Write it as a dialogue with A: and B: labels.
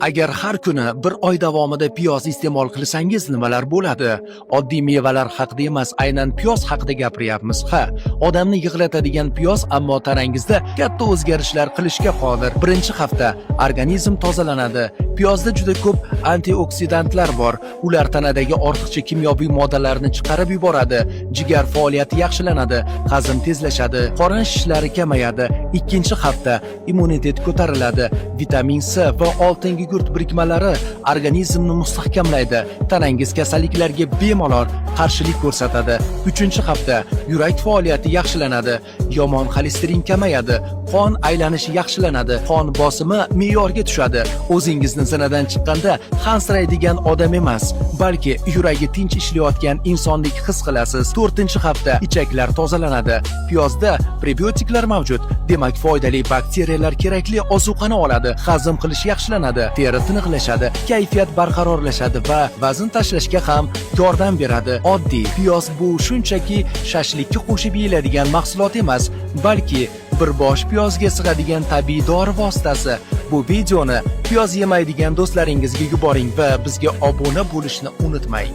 A: Agar har kuni bir oy davomida piyoz iste'mol qilsangiz nimalar bo'ladi? Oddiy mevalar haqida emas, aynan piyoz haqida gapiryapmiz. Ha, odamni yig'latadigan piyoz, ammo tanangizda katta o'zgarishlar qilishga qodir. Birinchi hafta organizm tozalanadi. Piyozda juda ko'p antioksidantlar bor. Ular tanadagi ortiqcha kimyoviy moddalarni chiqarib yuboradi. Jigar faoliyati yaxshilanadi, hazm tezlashadi, qorin shishlari kamayadi. Ikkinchi hafta immunitet ko'tariladi. Vitamin C va oltin gugurt birikmalari organizmni mustahkamlaydi. Tanangiz kasalliklarga bemalol qarshilik ko'rsatadi. Uchinchi hafta yurak faoliyati yaxshilanadi. Yomon xolesterin kamayadi. Qon aylanishi yaxshilanadi. Qon bosimi me'yorga tushadi. O'zingizni zinadan chiqqanda hansiraydigan odam emas, balki yuragi tinch ishlayotgan insondek his qilasiz. 4-hafta ichaklar tozalanadi. Piyozda prebiotiklar mavjud. Demak, foydali bakteriyalar kerakli ozuqani oladi. Hazm qilish yaxshilanadi. Teri tiniqlashadi, kayfiyat barqarorlashadi va vazn tashlashga ham yordam beradi. Oddiy piyoz bu shunchaki shashlikka qo'shib yeyiladigan mahsulot emas, balki bir bosh piyozga sig'adigan tabiiy dori vositasi. Bu videoni piyoz yemaydigan do'stlaringizga yuboring va bizga obuna bo'lishni unutmang.